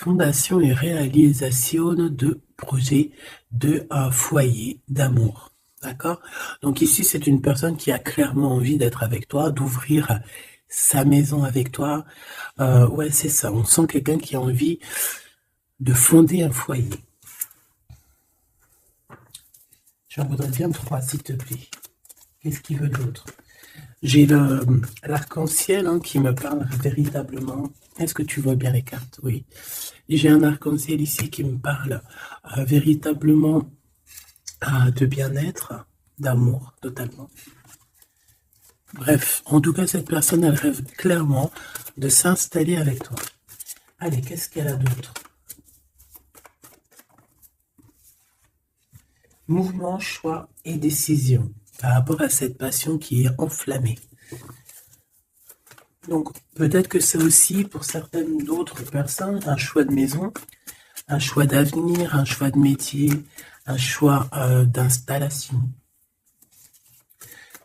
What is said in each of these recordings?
Fondation et réalisation de projets de foyer d'amour. D'accord? Donc ici, c'est une personne qui a clairement envie d'être avec toi, d'ouvrir sa maison avec toi. Ouais, c'est ça. On sent quelqu'un qui a envie de fonder un foyer. J'en voudrais bien 3, s'il te plaît. Qu'est-ce qu'il veut d'autre? J'ai l'arc-en-ciel qui me parle véritablement. Est-ce que tu vois bien les cartes? Oui. J'ai un arc-en-ciel ici qui me parle véritablement de bien-être, d'amour, totalement. Bref, en tout cas, cette personne, elle rêve clairement de s'installer avec toi. Allez, qu'est-ce qu'elle a d'autre? Mouvement, choix et décision par rapport à cette passion qui est enflammée. Donc, peut-être que c'est aussi, pour certaines d'autres personnes, un choix de maison, un choix d'avenir, un choix de métier, un choix d'installation.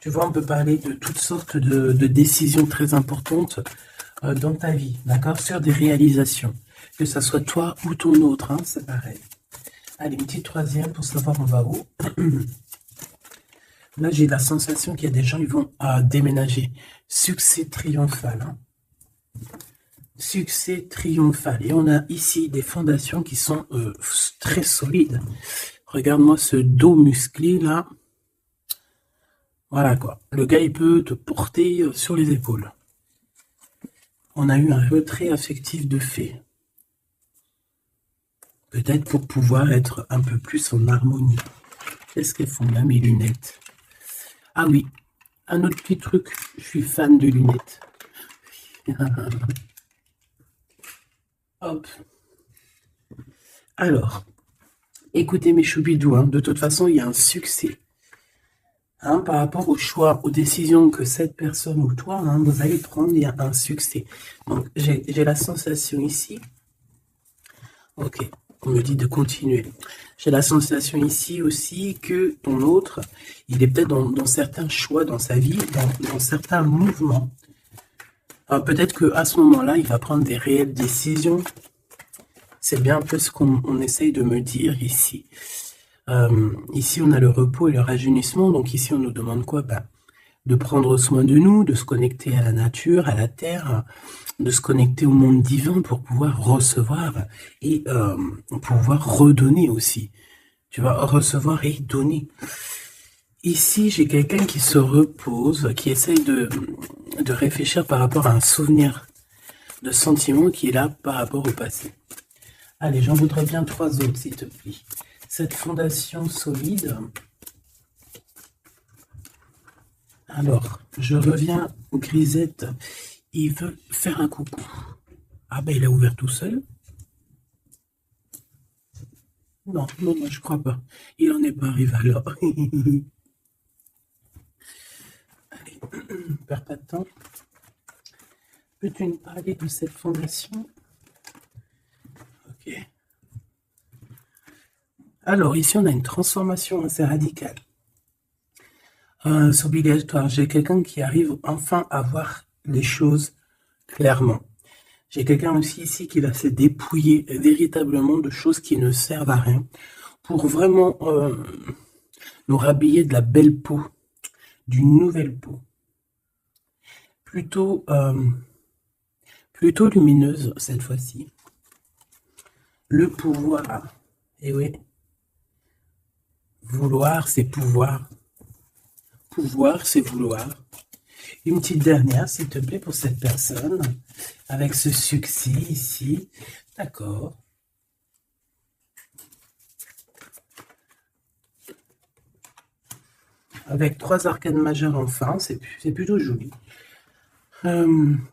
Tu vois, on peut parler de toutes sortes de décisions très importantes dans ta vie, d'accord? Sur des réalisations. Que ça soit toi ou ton autre, c'est pareil. Allez, une petite troisième pour savoir on va où. Là, j'ai la sensation qu'il y a des gens qui vont déménager. Succès triomphal. Succès triomphal. Et on a ici des fondations qui sont très solides. Regarde-moi ce dos musclé là. Voilà quoi. Le gars, il peut te porter sur les épaules. On a eu un retrait affectif de fait. Peut-être pour pouvoir être un peu plus en harmonie. Qu'est-ce qu'elles font là, mes lunettes? Ah oui, un autre petit truc. Je suis fan de lunettes. Hop. Alors, écoutez mes choubidous, de toute façon, il y a un succès. Par rapport aux choix, aux décisions que cette personne ou toi, vous allez prendre, il y a un succès. Donc, j'ai la sensation ici. Ok, on me dit de continuer. J'ai la sensation ici aussi que ton autre, il est peut-être dans certains choix dans sa vie, dans certains mouvements. Peut-être qu'à ce moment-là, il va prendre des réelles décisions. C'est bien un peu ce qu'on essaye de me dire ici. Ici, on a le repos et le rajeunissement. Donc ici, on nous demande quoi? De prendre soin de nous, de se connecter à la nature, à la terre, de se connecter au monde divin pour pouvoir recevoir et pouvoir redonner aussi. Tu vas recevoir et donner. Ici, j'ai quelqu'un qui se repose, qui essaye de réfléchir par rapport à un souvenir de sentiment qui est là par rapport au passé. Allez, j'en voudrais bien 3 autres, s'il te plaît. Cette fondation solide. Alors, je reviens au grisette. Il veut faire un coucou. Ah ben, il a ouvert tout seul. Non, je crois pas. Il en est pas arrivé alors. Allez, perds pas de temps. Peux-tu nous parler de cette fondation? Ok. Alors, ici, on a une transformation assez radicale. C'est obligatoire. J'ai quelqu'un qui arrive enfin à voir les choses clairement. J'ai quelqu'un aussi ici qui va se dépouiller véritablement de choses qui ne servent à rien pour vraiment nous rhabiller de la belle peau, d'une nouvelle peau. Plutôt lumineuse cette fois-ci. Le pouvoir. Et oui. Vouloir, c'est pouvoir. Pouvoir, c'est vouloir. Une petite dernière, s'il te plaît, pour cette personne, avec ce succès ici. D'accord. Avec 3 arcanes majeures enfin, c'est plutôt joli.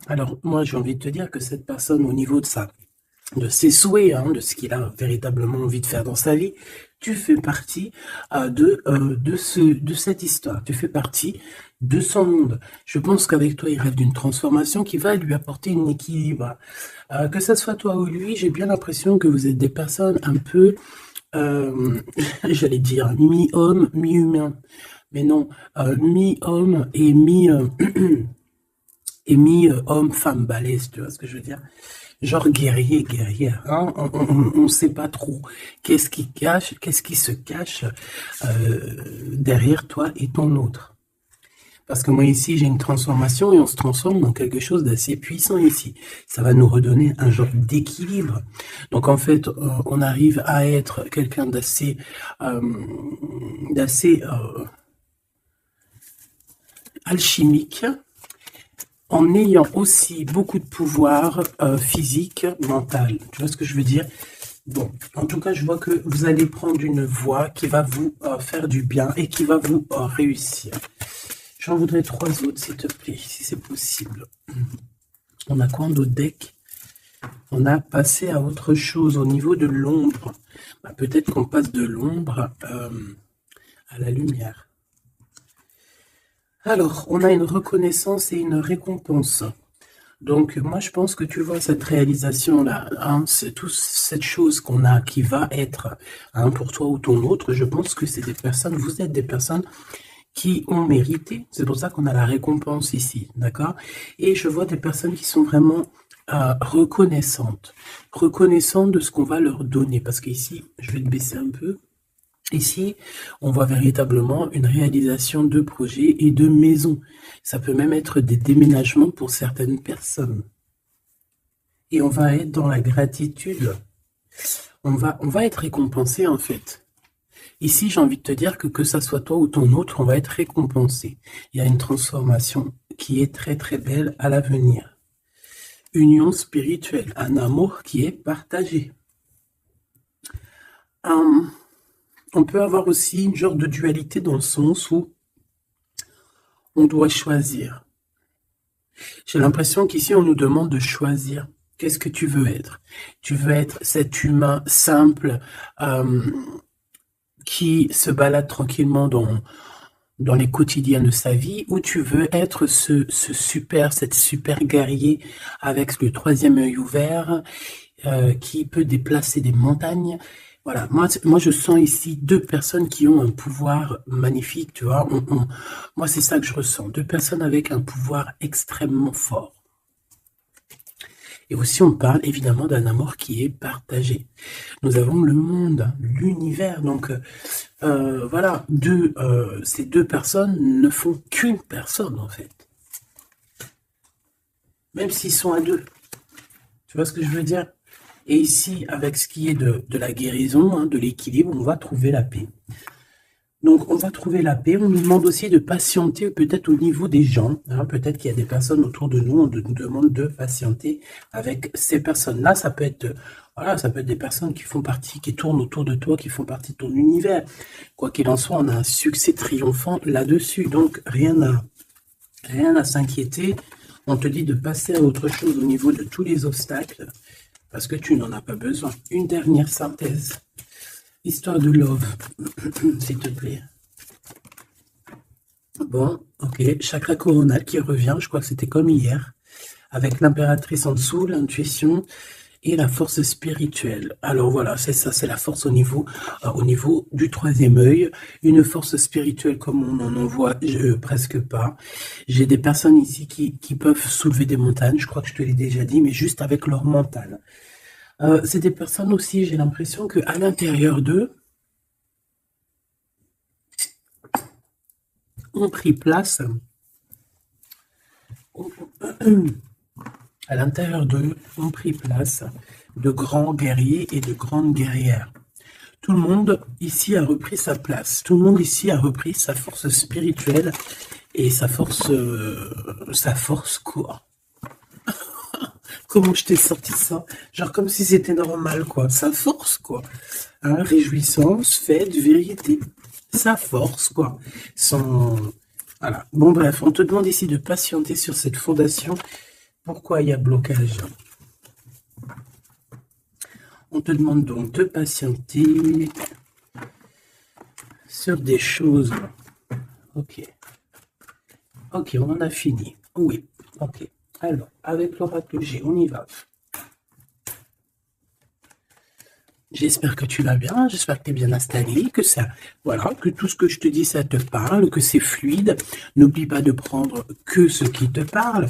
Alors, moi, j'ai envie de te dire que cette personne, au niveau de ses souhaits, de ce qu'il a véritablement envie de faire dans sa vie, tu fais partie de cette histoire, tu fais partie de son monde. Je pense qu'avec toi, il rêve d'une transformation qui va lui apporter un équilibre. Que ce soit toi ou lui, j'ai bien l'impression que vous êtes des personnes un peu, j'allais dire, mi-homme, mi-humain. Mais non, mi-homme et mi-homme-femme balèze, tu vois ce que je veux dire? genre guerrier, guerrière. Hein, on ne sait pas trop qu'est-ce qui se cache derrière toi et ton autre. Parce que moi ici, j'ai une transformation et on se transforme dans quelque chose d'assez puissant ici. Ça va nous redonner un genre d'équilibre. Donc en fait, on arrive à être quelqu'un d'assez alchimique, en ayant aussi beaucoup de pouvoir physique, mental. Tu vois ce que je veux dire? Bon, en tout cas, je vois que vous allez prendre une voie qui va vous faire du bien et qui va vous réussir. J'en voudrais 3 autres, s'il te plaît, si c'est possible. On a quoi d'autre deck? On a passé à autre chose au niveau de l'ombre. Bah, peut-être qu'on passe de l'ombre à la lumière. Alors, on a une reconnaissance et une récompense. Donc, moi, je pense que tu vois cette réalisation-là, hein, c'est toute cette chose qu'on a qui va être pour toi ou ton autre. Je pense que c'est des personnes, vous êtes des personnes qui ont mérité. C'est pour ça qu'on a la récompense ici, d'accord? Et je vois des personnes qui sont vraiment reconnaissantes de ce qu'on va leur donner. Parce qu'ici, je vais le baisser un peu. Ici, on voit véritablement une réalisation de projets et de maisons. Ça peut même être des déménagements pour certaines personnes. Et on va être dans la gratitude. On va être récompensé en fait. Ici, j'ai envie de te dire que ça soit toi ou ton autre, on va être récompensé. Il y a une transformation qui est très très belle à l'avenir. Union spirituelle, un amour qui est partagé. On peut avoir aussi une genre de dualité dans le sens où on doit choisir. J'ai l'impression qu'ici, on nous demande de choisir. Qu'est-ce que tu veux être? Tu veux être cet humain simple qui se balade tranquillement dans les quotidiens de sa vie, ou tu veux être cette super guerrier avec le 3e œil ouvert qui peut déplacer des montagnes. Voilà, moi je sens ici 2 personnes qui ont un pouvoir magnifique, tu vois. Moi c'est ça que je ressens, 2 personnes avec un pouvoir extrêmement fort. Et aussi, on parle évidemment d'un amour qui est partagé. Nous avons le monde, l'univers. Donc, voilà, ces 2 personnes ne font qu'une personne, en fait. Même s'ils sont à 2. Tu vois ce que je veux dire? Et ici, avec ce qui est de la guérison, hein, de l'équilibre, on va trouver la paix. Donc, on va trouver la paix. On nous demande aussi de patienter peut-être au niveau des gens. Hein. Peut-être qu'il y a des personnes autour de nous, on nous demande de patienter avec ces personnes-là. Ça peut être, voilà, ça peut être des personnes qui font partie, qui tournent autour de toi, qui font partie de ton univers. Quoi qu'il en soit, on a un succès triomphant là-dessus. Donc, rien à s'inquiéter. On te dit de passer à autre chose au niveau de tous les obstacles parce que tu n'en as pas besoin. Une dernière synthèse. Histoire de love, s'il te plaît. Bon, ok. Chakra coronal qui revient, je crois que c'était comme hier, avec l'impératrice en dessous, l'intuition et la force spirituelle. Alors voilà, c'est ça, c'est la force au niveau du 3e œil. Une force spirituelle comme on n'en voit presque pas. J'ai des personnes ici qui peuvent soulever des montagnes, je crois que je te l'ai déjà dit, mais juste avec leur mental. C'est des personnes aussi, j'ai l'impression qu'à l'intérieur d'eux, ont pris place, à l'intérieur d'eux, ont pris place de grands guerriers et de grandes guerrières. Tout le monde ici a repris sa place. Tout le monde ici a repris sa force spirituelle et sa force quoi? Comment je t'ai sorti ça? Genre comme si c'était normal, quoi. Sa force, quoi. Hein, réjouissance, fête, vérité. Sa force, quoi. Voilà. Bon, bref, on te demande ici de patienter sur cette fondation. Pourquoi il y a blocage? On te demande donc de patienter sur des choses. Ok. Ok, on en a fini. Oui, ok. Alors, avec l'oracle G, on y va. J'espère que tu vas bien, j'espère que tu es bien installé, que ça, voilà, que tout ce que je te dis, ça te parle, que c'est fluide. N'oublie pas de prendre que ce qui te parle.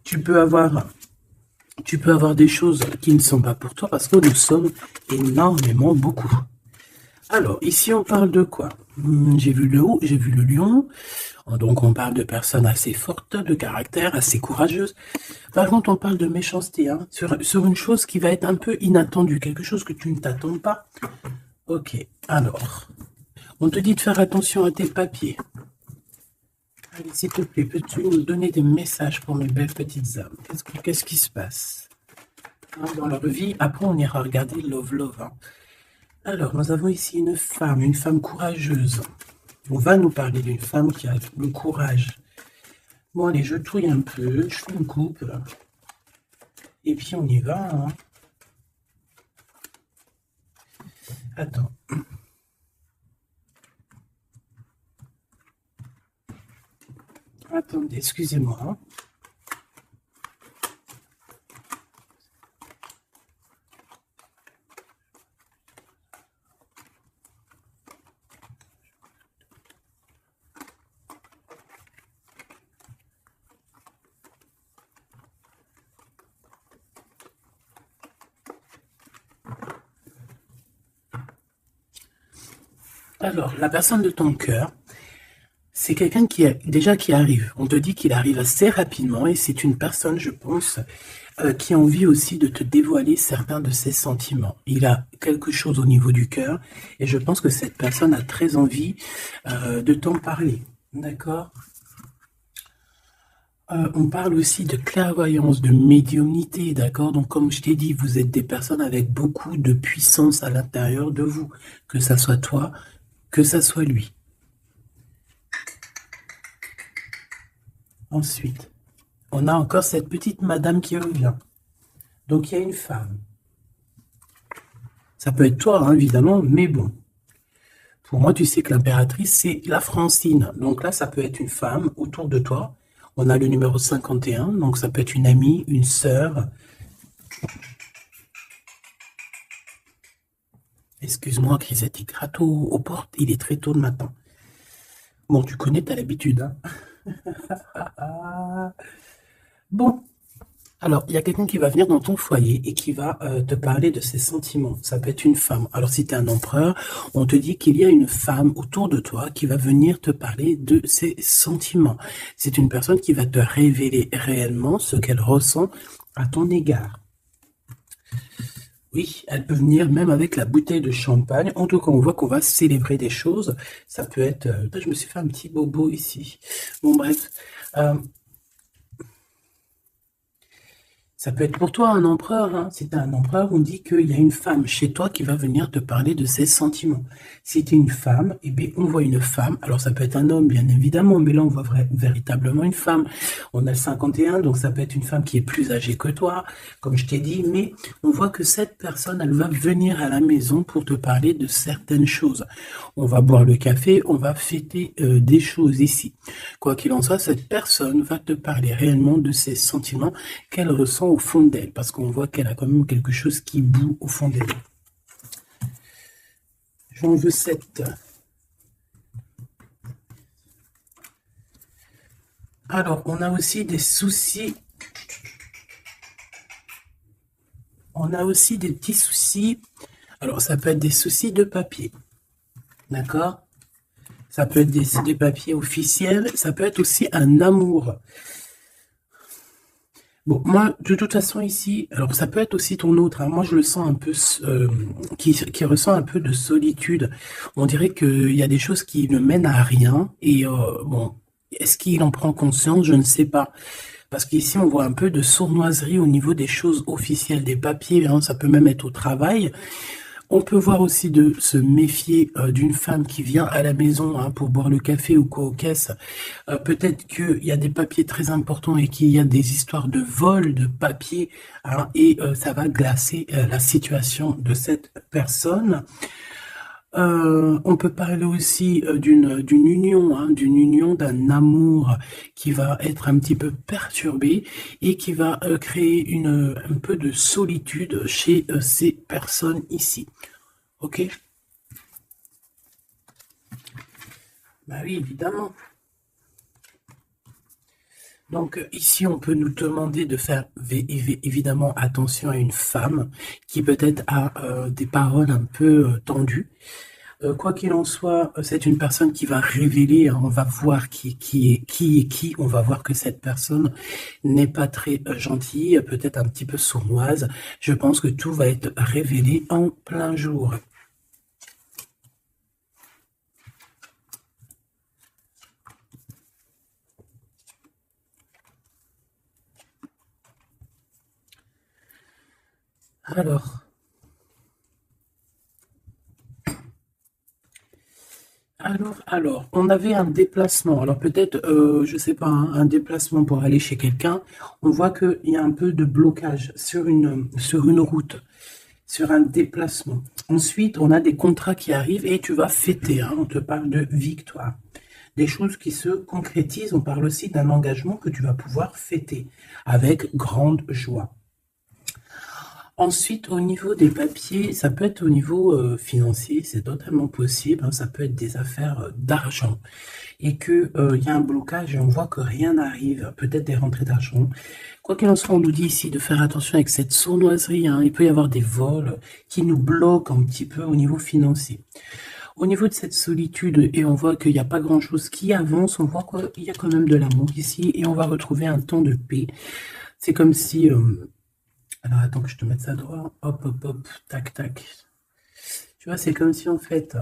Tu peux avoir Tu peux avoir des choses qui ne sont pas pour toi parce que nous sommes énormément beaucoup. Alors, ici, on parle de quoi? J'ai vu le haut, j'ai vu le lion. Donc, on parle de personnes assez fortes, de caractère, assez courageuses. Par contre, on parle de méchanceté, hein, sur une chose qui va être un peu inattendue, quelque chose que tu ne t'attends pas. Ok, alors, on te dit de faire attention à tes papiers. Allez, s'il te plaît, peux-tu nous donner des messages pour mes belles petites âmes? Qu'est-ce qui se passe dans leur vie? Après, on ira regarder Love Love. Hein. Alors, nous avons ici une femme courageuse. On va nous parler d'une femme qui a le courage. Bon, allez, je touille un peu, je fais une coupe. Et puis, on y va. Hein. Attends. Attendez, excusez-moi. Hein. Alors, la personne de ton cœur, c'est quelqu'un qui arrive. On te dit qu'il arrive assez rapidement et c'est une personne, je pense, qui a envie aussi de te dévoiler certains de ses sentiments. Il a quelque chose au niveau du cœur et je pense que cette personne a très envie de t'en parler. D'accord? On parle aussi de clairvoyance, de médiumnité, d'accord? Donc, comme je t'ai dit, vous êtes des personnes avec beaucoup de puissance à l'intérieur de vous, que ça soit toi, que ça soit lui. Ensuite, on a encore cette petite madame qui revient. Donc, il y a une femme. Ça peut être toi, hein, évidemment, mais bon. Pour moi, tu sais que l'impératrice, c'est la Francine. Donc là, ça peut être une femme autour de toi. On a le numéro 51, donc ça peut être une amie, une sœur. Excuse-moi, Crisette, il gratte aux portes. Il est très tôt le matin. Bon, tu connais, t'as l'habitude. Hein. Bon, alors, il y a quelqu'un qui va venir dans ton foyer et qui va te parler de ses sentiments. Ça peut être une femme. Alors, si tu es un empereur, on te dit qu'il y a une femme autour de toi qui va venir te parler de ses sentiments. C'est une personne qui va te révéler réellement ce qu'elle ressent à ton égard. Oui, elle peut venir même avec la bouteille de champagne. En tout cas, on voit qu'on va célébrer des choses. Ça peut être... je me suis fait un petit bobo ici. Bon, bref. Ça peut être pour toi un empereur. Hein. Si tu es un empereur, on dit qu'il y a une femme chez toi qui va venir te parler de ses sentiments. Si tu es une femme, eh bien, on voit une femme. Alors, ça peut être un homme, bien évidemment, mais là, on voit véritablement une femme. On a le 51, donc ça peut être une femme qui est plus âgée que toi, comme je t'ai dit, mais on voit que cette personne, elle va venir à la maison pour te parler de certaines choses. On va boire le café, on va fêter des choses ici. Quoi qu'il en soit, cette personne va te parler réellement de ses sentiments qu'elle ressent au fond d'elle, parce qu'on voit qu'elle a quand même quelque chose qui bout au fond d'elle. J'en veux 7. Alors, on a aussi des soucis. On a aussi des petits soucis. Alors, ça peut être des soucis de papier. D'accord? Ça peut être des papiers officiels. Ça peut être aussi un amour. Bon, moi, de toute façon, ici, alors ça peut être aussi ton autre. Hein, moi, je le sens un peu, qui ressent un peu de solitude. On dirait qu'il y a des choses qui ne mènent à rien. Et bon, est-ce qu'il en prend conscience? Je ne sais pas. Parce qu'ici, on voit un peu de sournoiserie au niveau des choses officielles, des papiers. Hein, ça peut même être au travail. On peut voir aussi de se méfier d'une femme qui vient à la maison hein, pour boire le café ou quoi aux caisses. Peut-être qu'il y a des papiers très importants et qu'il y a des histoires de vol de papiers hein, et ça va glacer la situation de cette personne. On peut parler aussi d'une union, hein, d'une union, d'un amour qui va être un petit peu perturbé et qui va créer un peu de solitude chez ces personnes ici. Ok? Bah oui, évidemment. Donc ici, on peut nous demander de faire évidemment attention à une femme qui peut-être a des paroles un peu tendues. Quoi qu'il en soit, c'est une personne qui va révéler, hein, on va voir qui, on va voir que cette personne n'est pas très gentille, peut-être un petit peu sournoise. Je pense que tout va être révélé en plein jour. Alors, on avait un déplacement. Alors peut-être, je sais pas, hein, un déplacement pour aller chez quelqu'un. On voit qu'il y a un peu de blocage sur une route, sur un déplacement. Ensuite, on a des contrats qui arrivent et tu vas fêter, hein. On te parle de victoire. Des choses qui se concrétisent. On parle aussi d'un engagement que tu vas pouvoir fêter avec grande joie. Ensuite, au niveau des papiers, ça peut être au niveau financier, c'est totalement possible, hein, ça peut être des affaires d'argent et que y a un blocage et on voit que rien n'arrive, peut-être des rentrées d'argent. Quoi qu'il en soit, on nous dit ici de faire attention avec cette sournoiserie, hein, il peut y avoir des vols qui nous bloquent un petit peu au niveau financier. Au niveau de cette solitude, et on voit qu'il n'y a pas grand-chose qui avance, on voit qu'il y a quand même de l'amour ici et on va retrouver un temps de paix. C'est comme si... alors, attends que je te mette ça droit. Hop, hop, hop, tac, tac. Tu vois, c'est comme si, en fait,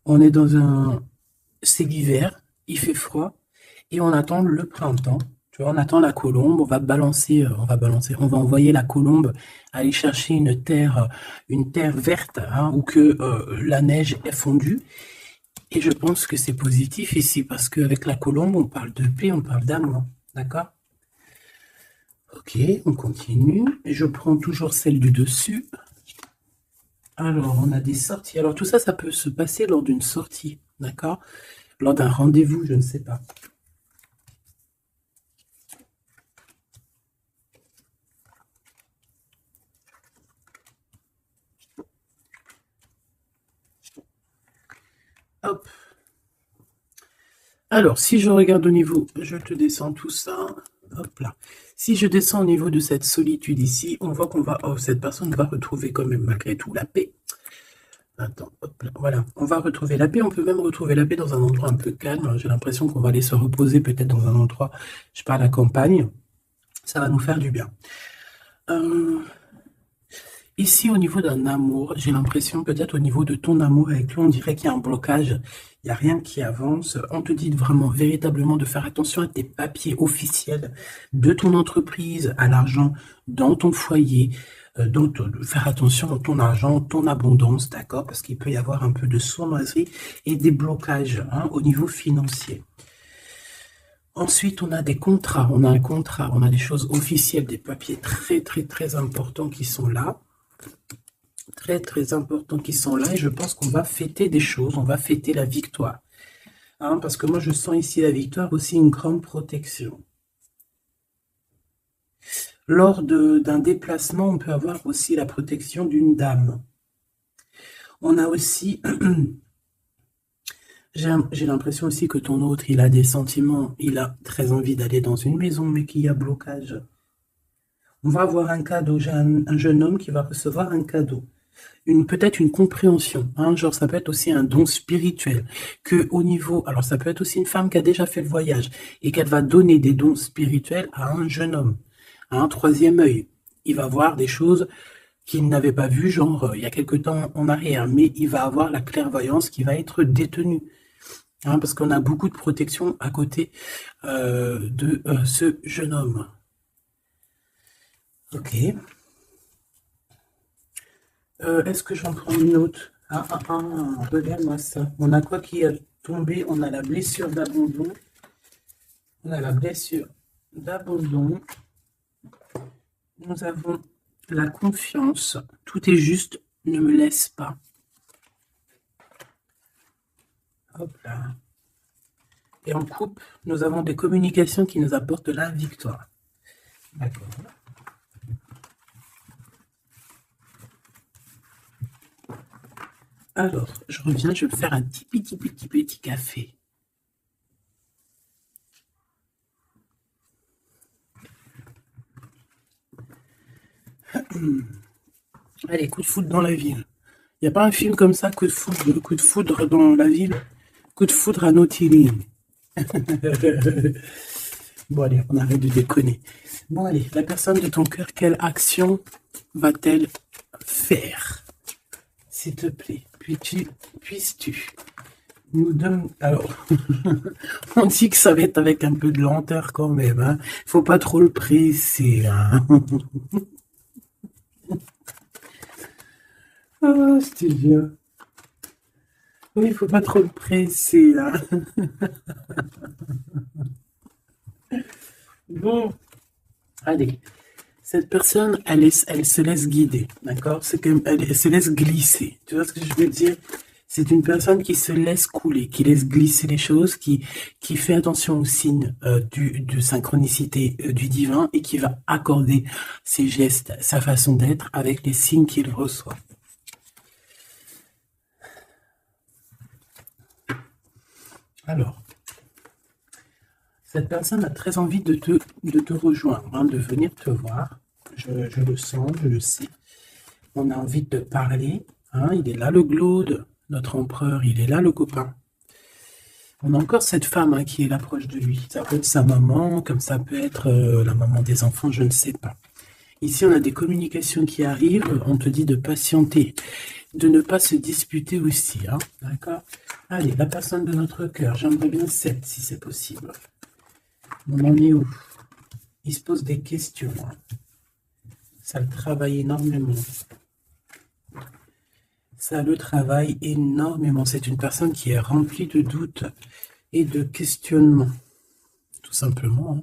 on est dans un... C'est l'hiver, il fait froid, et on attend le printemps. Tu vois, on attend la colombe, on va balancer, on va envoyer la colombe aller chercher une terre verte, hein, où que la neige est fondue. Et je pense que c'est positif ici, parce qu'avec la colombe, on parle de paix, on parle d'amour. D'accord? Ok, on continue. Et je prends toujours celle du dessus. Alors, on a des sorties. Alors, tout ça, ça peut se passer lors d'une sortie, d'accord? Lors d'un rendez-vous, je ne sais pas. Hop. Alors, si je regarde au niveau, je te descends tout ça. Hop là. Si je descends au niveau de cette solitude ici, on voit qu'on va, oh, cette personne va retrouver quand même malgré tout la paix. Attends, hop là, voilà. On va retrouver la paix. On peut même retrouver la paix dans un endroit un peu calme. J'ai l'impression qu'on va aller se reposer peut-être dans un endroit, je sais pas, à la campagne. Ça va nous faire du bien. Ici, au niveau d'un amour, j'ai l'impression peut-être au niveau de ton amour avec lui, on dirait qu'il y a un blocage, il n'y a rien qui avance. On te dit vraiment, véritablement, de faire attention à tes papiers officiels de ton entreprise, à l'argent dans ton foyer, de faire attention à ton argent, ton abondance, d'accord? Parce qu'il peut y avoir un peu de sournoiserie et des blocages, hein, au niveau financier. Ensuite, on a des contrats, on a un contrat, on a des choses officielles, des papiers très, très, très importants qui sont là. Très, très importants qui sont là. Et je pense qu'on va fêter des choses, on va fêter la victoire. Hein, parce que moi, je sens ici la victoire aussi une grande protection. Lors d'un déplacement, on peut avoir aussi la protection d'une dame. On a aussi... J'ai l'impression aussi que ton autre, il a des sentiments, il a très envie d'aller dans une maison, mais qu'il y a blocage. On va avoir un cadeau, j'ai un jeune homme qui va recevoir un cadeau. Peut-être une compréhension, hein, genre ça peut être aussi un don spirituel, que au niveau, alors ça peut être aussi une femme qui a déjà fait le voyage, et qu'elle va donner des dons spirituels à un jeune homme, à un troisième œil. Il va voir des choses qu'il n'avait pas vues, genre il y a quelque temps en arrière, mais il va avoir la clairvoyance qui va être détenue. Hein, parce qu'on a beaucoup de protection à côté de ce jeune homme. Ok. Est-ce que j'en prends une autre? Regarde-moi ça. On a quoi qui est tombé? On a la blessure d'abandon. On a la blessure d'abandon. Nous avons la confiance. Tout est juste. Ne me laisse pas. Hop là. Et en coupe, nous avons des communications qui nous apportent la victoire. D'accord. Alors, je reviens, je vais me faire un petit café. Allez, coup de foudre dans la ville. Il n'y a pas un film comme ça, coup de foudre dans la ville, coup de foudre à Nautilus. Bon, allez, on arrête de déconner. Bon, allez, la personne de ton cœur, quelle action va-t-elle faire? S'il te plaît, puisses-tu nous donner... Alors, on dit que ça va être avec un peu de lenteur quand même, hein. Faut pas trop le presser, hein. Ah, c'était bien. Oui, il faut pas trop le presser, là. Bon, allez. Cette personne, elle se laisse guider, d'accord? C'est comme elle se laisse glisser. Tu vois ce que je veux dire? C'est une personne qui se laisse couler, qui laisse glisser les choses, qui fait attention aux signes de synchronicité du divin et qui va accorder ses gestes, sa façon d'être avec les signes qu'il reçoit. Alors, cette personne a très envie de te rejoindre, hein, de venir te voir. Je le sens, je le sais. On a envie de te parler. Hein, il est là le glaude, notre empereur, il est là le copain. On a encore cette femme, hein, qui est là proche de lui. Ça peut être sa maman, comme ça peut être la maman des enfants, je ne sais pas. Ici, on a des communications qui arrivent. On te dit de patienter, de ne pas se disputer aussi. Hein, d'accord? Allez, la personne de notre cœur. J'aimerais bien 7, si c'est possible. On en est où? Il se pose des questions. Hein. Ça le travaille énormément. Ça le travaille énormément. C'est une personne qui est remplie de doutes et de questionnements. Tout simplement. Hein.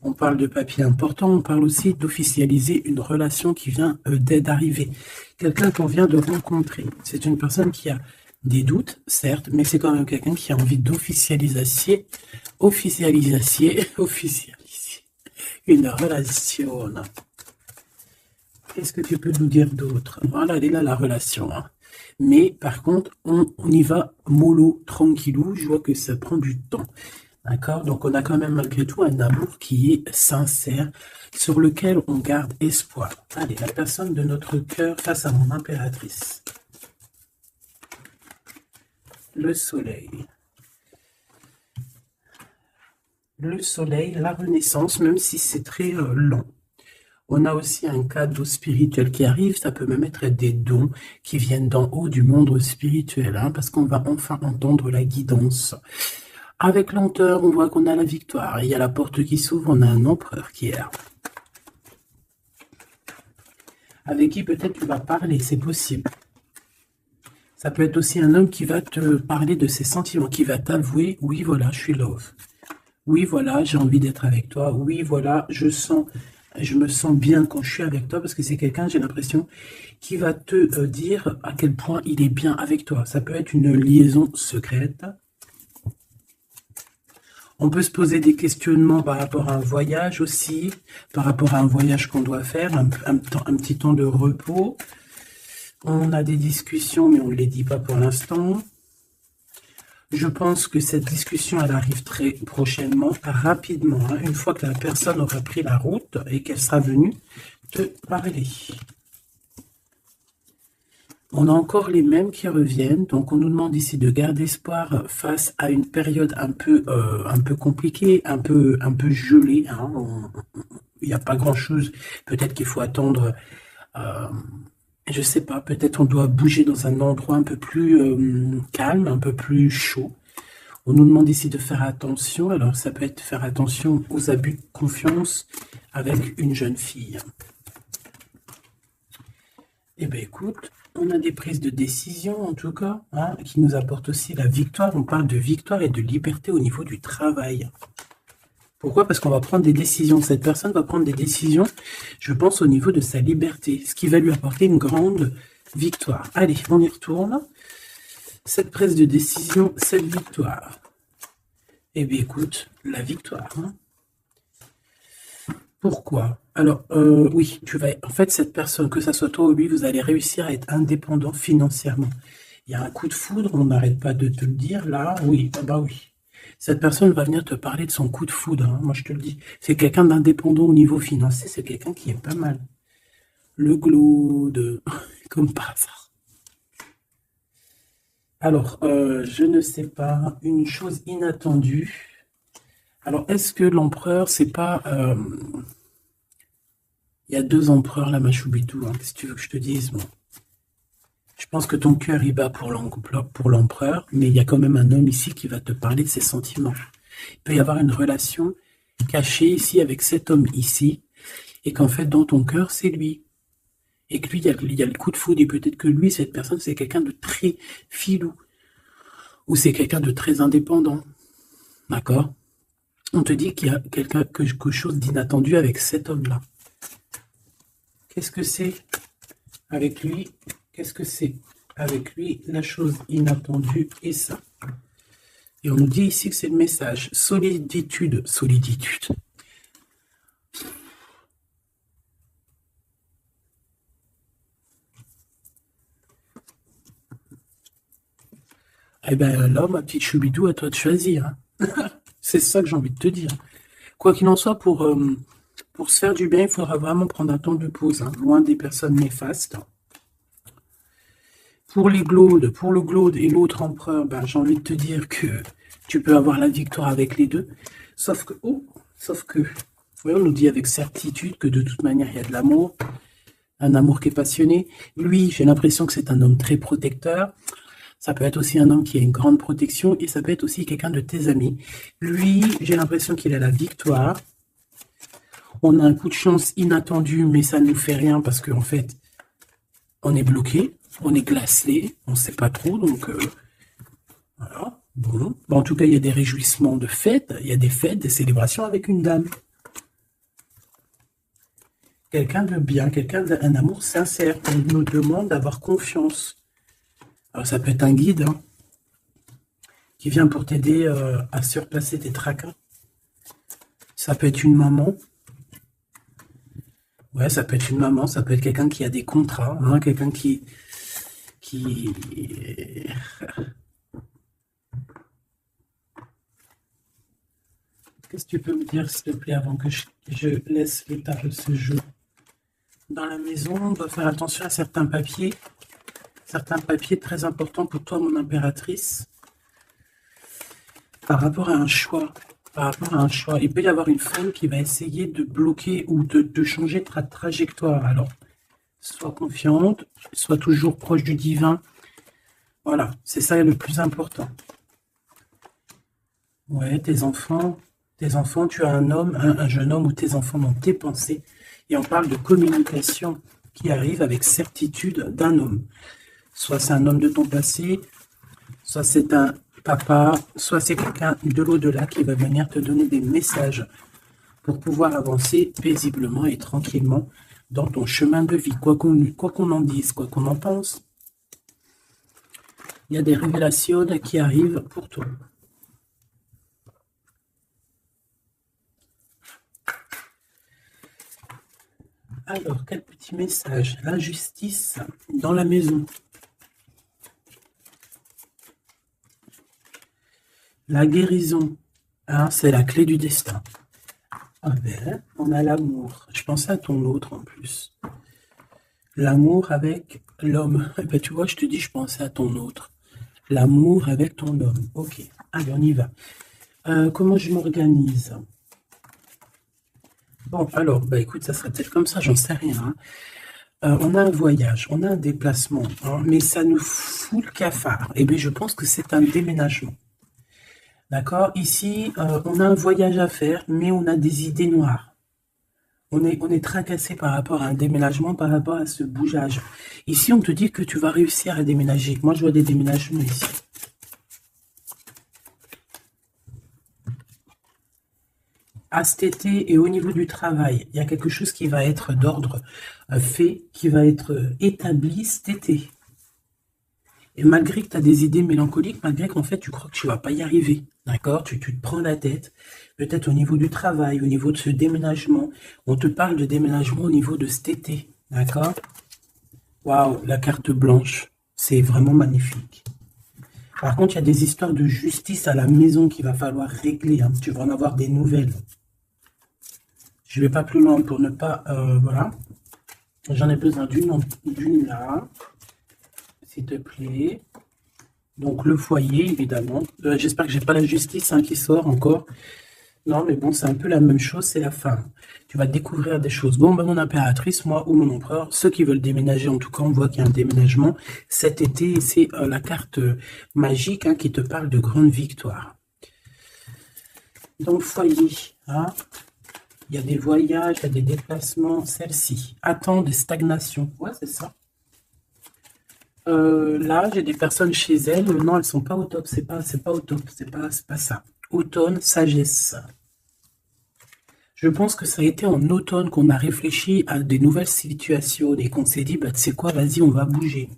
On parle de papier important, on parle aussi d'officialiser une relation qui vient d'arriver. Quelqu'un qu'on vient de rencontrer. C'est une personne qui a des doutes, certes, mais c'est quand même quelqu'un qui a envie d'officialiser une relation. Qu'est-ce que tu peux nous dire d'autre? Voilà, elle est là la relation. Hein. Mais par contre, on y va mollo, tranquillou. Je vois que ça prend du temps. D'accord? Donc on a quand même malgré tout un amour qui est sincère, sur lequel on garde espoir. Allez, la personne de notre cœur face à mon impératrice. Le soleil. Le soleil, la renaissance, même si c'est très lent. On a aussi un cadeau spirituel qui arrive, ça peut même être des dons qui viennent d'en haut du monde spirituel, hein, parce qu'on va enfin entendre la guidance. Avec lenteur, on voit qu'on a la victoire. Il y a la porte qui s'ouvre, on a un empereur qui est là. Avec qui peut-être tu vas parler, c'est possible. Ça peut être aussi un homme qui va te parler de ses sentiments, qui va t'avouer, oui voilà, je suis love. Oui voilà, j'ai envie d'être avec toi. Oui voilà, je me sens bien quand je suis avec toi, parce que c'est quelqu'un, j'ai l'impression, qui va te dire à quel point il est bien avec toi. Ça peut être une liaison secrète. On peut se poser des questionnements par rapport à un voyage aussi, par rapport à un voyage qu'on doit faire, un petit temps de repos. On a des discussions, mais on ne les dit pas pour l'instant. Je pense que cette discussion, elle arrive très prochainement, rapidement, hein, une fois que la personne aura pris la route et qu'elle sera venue te parler. On a encore les mêmes qui reviennent, donc on nous demande ici de garder espoir face à une période un peu compliquée, un peu gelée. Hein. Il n'y a pas grand-chose. Peut-être qu'il faut attendre, je ne sais pas, peut-être on doit bouger dans un endroit un peu plus calme, un peu plus chaud. On nous demande ici de faire attention. Alors ça peut être faire attention aux abus de confiance avec une jeune fille. Eh bien écoute, on a des prises de décision, en tout cas, hein, qui nous apportent aussi la victoire. On parle de victoire et de liberté au niveau du travail. Pourquoi? Parce qu'on va prendre des décisions. Cette personne va prendre des décisions, je pense, au niveau de sa liberté, ce qui va lui apporter une grande victoire. Allez, on y retourne. Cette prise de décision, cette victoire. Eh bien écoute, la victoire. Hein. Pourquoi? Alors, oui, en fait, cette personne, que ça soit toi ou lui, vous allez réussir à être indépendant financièrement. Il y a un coup de foudre, on n'arrête pas de te le dire, là, oui, bah oui. Cette personne va venir te parler de son coup de foudre, hein, moi je te le dis. C'est quelqu'un d'indépendant au niveau financier, c'est quelqu'un qui est pas mal. Le glaude, comme par hasard. Alors, je ne sais pas, une chose inattendue. Alors, est-ce que l'empereur, c'est pas... il y a 2 empereurs là, ma choubidou, hein, qu'est-ce que tu veux que je te dise, bon. Je pense que ton cœur y bat pour l'empereur, mais il y a quand même un homme ici qui va te parler de ses sentiments. Il peut y avoir une relation cachée ici avec cet homme ici, et qu'en fait, dans ton cœur, c'est lui. Et que lui, il y a le coup de foudre, et peut-être que lui, cette personne, c'est quelqu'un de très filou, ou c'est quelqu'un de très indépendant. D'accord? On te dit qu'il y a quelque chose d'inattendu avec cet homme-là. Qu'est-ce que c'est avec lui? Qu'est-ce que c'est avec lui? La chose inattendue et ça. Et on nous dit ici que c'est le message. Soliditude. Soliditude. Eh ben là, ma petite choubidou, à toi de choisir. Hein. C'est ça que j'ai envie de te dire. Quoi qu'il en soit, pour se faire du bien, il faudra vraiment prendre un temps de pause, hein, loin des personnes néfastes. Pour le glaude et l'autre empereur, ben, j'ai envie de te dire que tu peux avoir la victoire avec les deux. Sauf que, oui, on nous dit avec certitude que de toute manière, il y a de l'amour. Un amour qui est passionné. Lui, j'ai l'impression que c'est un homme très protecteur. Ça peut être aussi un homme qui a une grande protection et ça peut être aussi quelqu'un de tes amis. Lui, j'ai l'impression qu'il a la victoire. On a un coup de chance inattendu, mais ça ne nous fait rien parce qu'en fait, on est bloqué, on est glacé, on ne sait pas trop, donc voilà. Bon. En tout cas, il y a des réjouissements de fêtes, il y a des fêtes, des célébrations avec une dame. Quelqu'un de bien, quelqu'un d'un amour sincère, on nous demande d'avoir confiance. Alors, ça peut être un guide hein, qui vient pour t'aider à surpasser tes tracas. Ça peut être une maman. Ouais, ça peut être une maman, ça peut être quelqu'un qui a des contrats, hein, quelqu'un qui... Qu'est-ce que tu peux me dire, s'il te plaît, avant que je laisse l'état de ce jeu? Dans la maison, on doit faire attention à certains papiers très importants pour toi, mon impératrice, par rapport à un choix. Il peut y avoir une femme qui va essayer de bloquer ou de changer ta trajectoire. Alors, sois confiante, sois toujours proche du divin. Voilà, c'est ça le plus important. Ouais, tes enfants, tu as un homme, un jeune homme ou tes enfants dans tes pensées. Et on parle de communication qui arrive avec certitude d'un homme. Soit c'est un homme de ton passé, soit c'est un papa, soit c'est quelqu'un de l'au-delà qui va venir te donner des messages pour pouvoir avancer paisiblement et tranquillement dans ton chemin de vie, quoi qu'on en dise, quoi qu'on en pense. Il y a des révélations qui arrivent pour toi. Alors, quel petit message? La justice dans la maison. La guérison, hein, c'est la clé du destin. Ah ben, on a l'amour. Je pensais à ton autre en plus. L'amour avec l'homme. Eh ben, tu vois, je te dis, je pensais à ton autre. L'amour avec ton homme. Ok, allez, on y va. Comment je m'organise? Bon, alors, bah écoute, ça serait peut-être comme ça, j'en sais rien. Hein. On a un voyage, on a un déplacement, hein, mais ça nous fout le cafard. Eh bien, je pense que c'est un déménagement. D'accord? Ici, on a un voyage à faire, mais on a des idées noires. On est tracassé par rapport à un déménagement, par rapport à ce bougeage. Ici, on te dit que tu vas réussir à déménager. Moi, je vois des déménagements ici. À cet été et au niveau du travail, il y a quelque chose qui va être d'ordre fait, qui va être établi cet été. Et malgré que tu as des idées mélancoliques, malgré qu'en fait tu crois que tu vas pas y arriver, d'accord, tu te prends la tête, peut-être au niveau du travail, au niveau de ce déménagement, on te parle de déménagement au niveau de cet été, d'accord. Waouh, la carte blanche, c'est vraiment magnifique. Par contre, il y a des histoires de justice à la maison qu'il va falloir régler, hein. Tu vas en avoir des nouvelles. Je vais pas plus loin pour ne pas... voilà. J'en ai besoin d'une là, s'il te plaît. Donc, le foyer, évidemment. J'espère que j'ai pas la justice hein, qui sort encore. Non, mais bon, c'est un peu la même chose, c'est la fin. Tu vas découvrir des choses. Bon, ben, mon impératrice, moi, ou mon empereur, ceux qui veulent déménager, en tout cas, on voit qu'il y a un déménagement cet été, et c'est la carte magique hein, qui te parle de grande victoire. Donc, foyer, hein, il y a des voyages, il y a des déplacements, celle-ci. Attends des stagnations. Ouais, c'est ça. Là, j'ai des personnes chez elles. Non, elles sont pas au top. C'est pas au top. C'est pas ça. Automne, sagesse. Je pense que ça a été en automne qu'on a réfléchi à des nouvelles situations et qu'on s'est dit, bah, tu sais quoi, vas-y, on va bouger.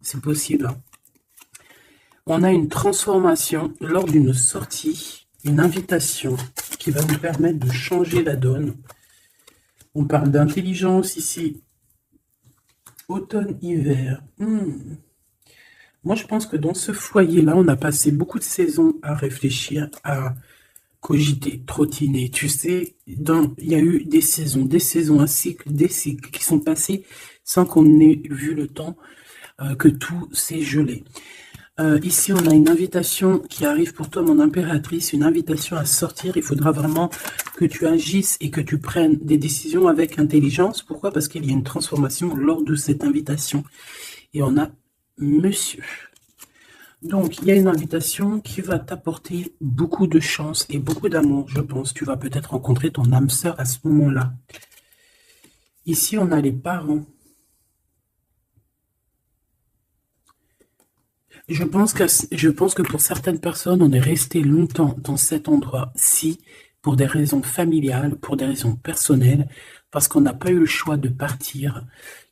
C'est possible. Hein. On a une transformation lors d'une sortie, une invitation qui va nous permettre de changer la donne. On parle d'intelligence ici. Automne-hiver. Moi, je pense que dans ce foyer-là, on a passé beaucoup de saisons à réfléchir, à cogiter, trottiner. Tu sais, il y a eu des saisons, un cycle, des cycles qui sont passés sans qu'on ait vu le temps que tout s'est gelé. Ici, on a une invitation qui arrive pour toi, mon impératrice, une invitation à sortir. Il faudra vraiment que tu agisses et que tu prennes des décisions avec intelligence. Pourquoi? Parce qu'il y a une transformation lors de cette invitation. Et on a monsieur. Donc, il y a une invitation qui va t'apporter beaucoup de chance et beaucoup d'amour, je pense. Tu vas peut-être rencontrer ton âme sœur à ce moment-là. Ici, on a les parents. Je pense que pour certaines personnes, on est resté longtemps dans cet endroit-ci pour des raisons familiales, pour des raisons personnelles, parce qu'on n'a pas eu le choix de partir,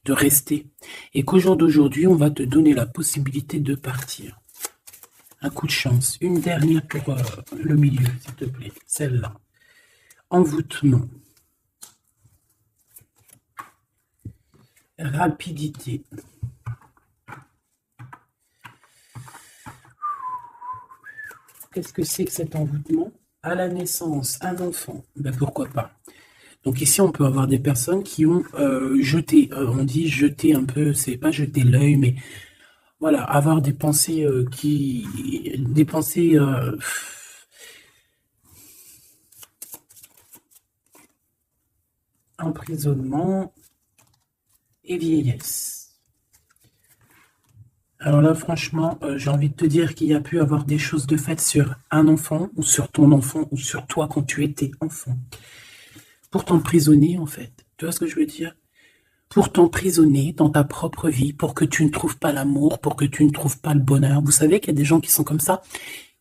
de rester. Et qu'au jour d'aujourd'hui, on va te donner la possibilité de partir. Un coup de chance. Une dernière pour le milieu, s'il te plaît. Celle-là. Envoûtement. Rapidité. Qu'est-ce que c'est que cet envoûtement? À la naissance, un enfant. Ben pourquoi pas? Donc ici, on peut avoir des personnes qui ont jeté, on dit jeter un peu, c'est pas jeter l'œil, mais voilà, avoir des pensées emprisonnement et vieillesse. Alors là, franchement, j'ai envie de te dire qu'il y a pu avoir des choses de faites sur un enfant, ou sur ton enfant, ou sur toi quand tu étais enfant. Pour t'emprisonner, en fait. Tu vois ce que je veux dire? Pour t'emprisonner dans ta propre vie, pour que tu ne trouves pas l'amour, pour que tu ne trouves pas le bonheur. Vous savez qu'il y a des gens qui sont comme ça,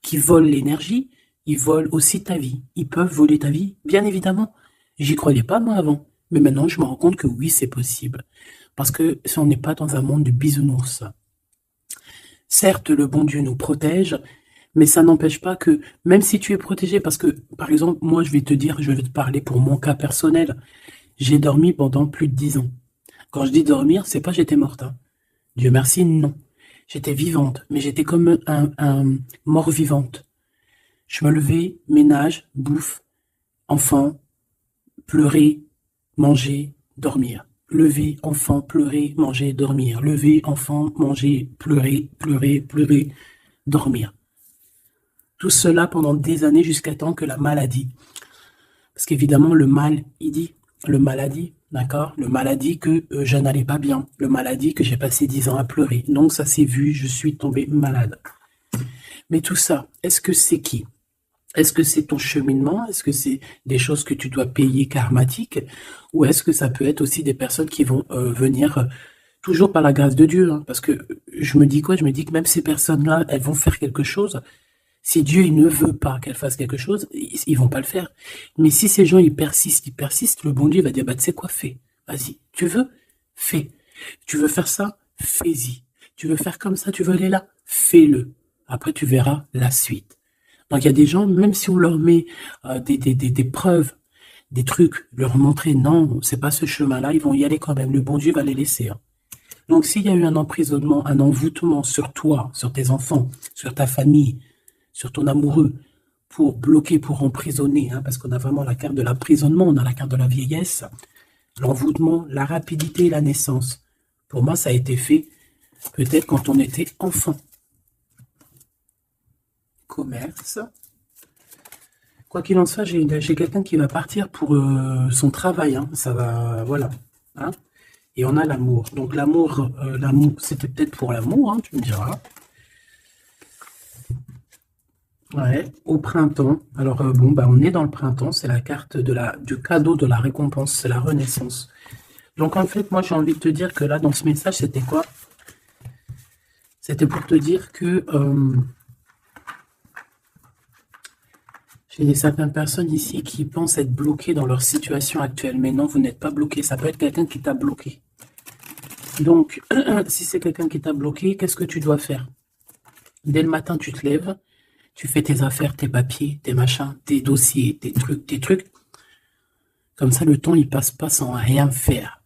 qui volent l'énergie, ils volent aussi ta vie. Ils peuvent voler ta vie, bien évidemment. J'y croyais pas, moi, avant. Mais maintenant, je me rends compte que oui, c'est possible. Parce que si on n'est pas dans un monde de bisounours. Certes, le bon Dieu nous protège, mais ça n'empêche pas que, même si tu es protégé, parce que, par exemple, moi, je vais te parler pour mon cas personnel. J'ai dormi pendant plus de 10 ans. Quand je dis dormir, c'est pas j'étais morte. Hein. Dieu merci, non. J'étais vivante, mais j'étais comme un mort-vivante. Je me levais, ménage, bouffe, enfant, pleurer, manger, dormir. Lever, enfant, pleurer, manger, dormir. Lever, enfant, manger, pleurer, pleurer, pleurer, dormir. Tout cela pendant des années jusqu'à temps que la maladie. Parce qu'évidemment, le mal, il dit, le maladie, d'accord? Le maladie que je n'allais pas bien. Le maladie que j'ai passé 10 ans à pleurer. Donc ça s'est vu, je suis tombée malade. Mais tout ça, est-ce que c'est qui? Est-ce que c'est ton cheminement? Est-ce que c'est des choses que tu dois payer karmatiques? Ou est-ce que ça peut être aussi des personnes qui vont venir toujours par la grâce de Dieu? Hein, parce que je me dis quoi? Je me dis que même ces personnes-là, elles vont faire quelque chose. Si Dieu il ne veut pas qu'elles fassent quelque chose, ils vont pas le faire. Mais si ces gens ils persistent, le bon Dieu va dire bah tu sais quoi, fais. Vas-y. Tu veux? Fais. Tu veux faire ça? Fais-y. Tu veux faire comme ça? Tu veux aller là? Fais-le. Après tu verras la suite. Donc il y a des gens, même si on leur met des preuves, des trucs, leur montrer non, c'est pas ce chemin-là, ils vont y aller quand même. Le bon Dieu va les laisser. Hein. Donc, s'il y a eu un emprisonnement, un envoûtement sur toi, sur tes enfants, sur ta famille, sur ton amoureux, pour bloquer, pour emprisonner, hein, parce qu'on a vraiment la carte de l'emprisonnement, on a la carte de la vieillesse, l'envoûtement, la rapidité et la naissance. Pour moi, ça a été fait peut-être quand on était enfant. Commerce. Quoi qu'il en soit, j'ai quelqu'un qui va partir pour son travail. Hein. Ça va, voilà. Hein. Et on a l'amour. Donc l'amour, c'était peut-être pour l'amour, hein, tu me diras. Ouais, au printemps. Alors bon, bah on est dans le printemps. C'est la carte du cadeau, de la récompense. C'est la renaissance. Donc en fait, moi j'ai envie de te dire que là, dans ce message, c'était quoi? C'était pour te dire que j'ai certaines personnes ici qui pensent être bloquées dans leur situation actuelle. Mais non, vous n'êtes pas bloqué. Ça peut être quelqu'un qui t'a bloqué. Donc, si c'est quelqu'un qui t'a bloqué, qu'est-ce que tu dois faire? Dès le matin, tu te lèves, tu fais tes affaires, tes papiers, tes machins, tes dossiers, tes trucs. Comme ça, le temps, il passe pas sans rien faire.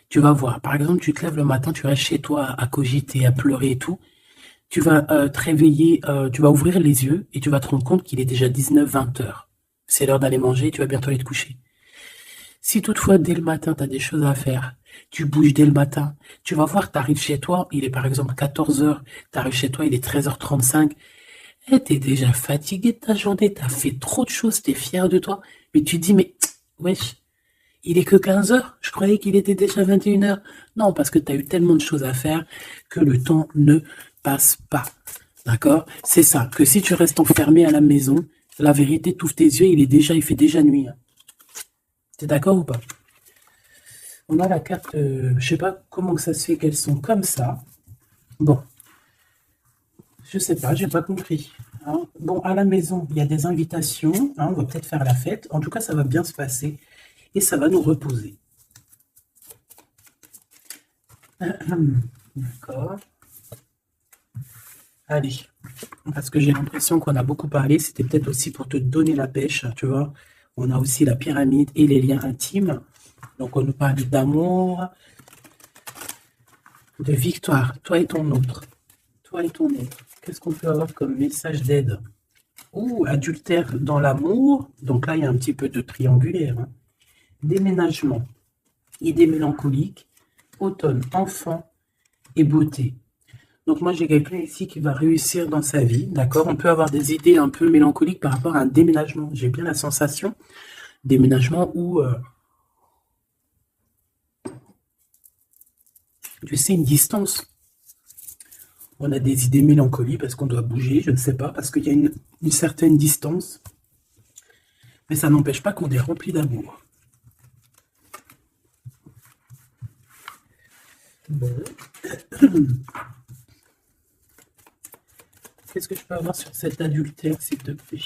Tu vas voir. Par exemple, tu te lèves le matin, tu restes chez toi à cogiter, à pleurer et tout. Tu vas te réveiller, tu vas ouvrir les yeux et tu vas te rendre compte qu'il est déjà 19-20 heures. C'est l'heure d'aller manger, tu vas bientôt aller te coucher. Si toutefois, dès le matin, tu as des choses à faire, tu bouges dès le matin, tu vas voir, tu arrives chez toi, il est par exemple 14 heures, tu arrives chez toi, il est 13h35, et tu es déjà fatigué de ta journée, tu as fait trop de choses, tu es fier de toi, mais tu te dis, mais wesh, il est que 15 heures, je croyais qu'il était déjà 21 heures. Non, parce que tu as eu tellement de choses à faire que le temps ne passe pas. D'accord? C'est ça, que si tu restes enfermé à la maison, la vérité, t'ouvres tes yeux, il fait déjà nuit. Hein. T'es d'accord ou pas? On a la carte, je sais pas comment que ça se fait qu'elles sont comme ça. Bon, je sais pas, j'ai pas compris. Hein. Bon, à la maison, il y a des invitations, hein, on va peut-être faire la fête. En tout cas, ça va bien se passer et ça va nous reposer. D'accord. Allez, parce que j'ai l'impression qu'on a beaucoup parlé, c'était peut-être aussi pour te donner la pêche, tu vois. On a aussi la pyramide et les liens intimes. Donc on nous parle d'amour, de victoire, toi et ton autre. Toi et ton autre. Qu'est-ce qu'on peut avoir comme message d'aide? Ouh, adultère dans l'amour. Donc là, il y a un petit peu de triangulaire. Hein. Déménagement, idée mélancolique, automne, enfant et beauté. Donc moi, j'ai quelqu'un ici qui va réussir dans sa vie, d'accord? On peut avoir des idées un peu mélancoliques par rapport à un déménagement. J'ai bien la sensation, déménagement où, tu sais, une distance. On a des idées mélancoliques parce qu'on doit bouger, je ne sais pas, parce qu'il y a une certaine distance. Mais ça n'empêche pas qu'on est rempli d'amour. Bon. Qu'est-ce que je peux avoir sur cet adultère, s'il te plaît?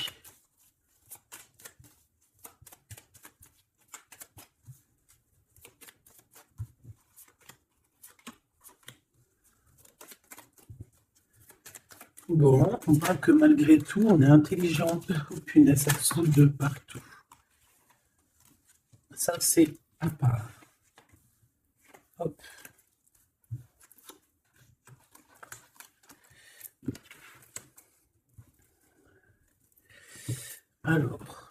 Bon, on parle que malgré tout, on est intelligent. Oh, punaise, ça saute de partout. Ça, c'est à part. Hop. Alors.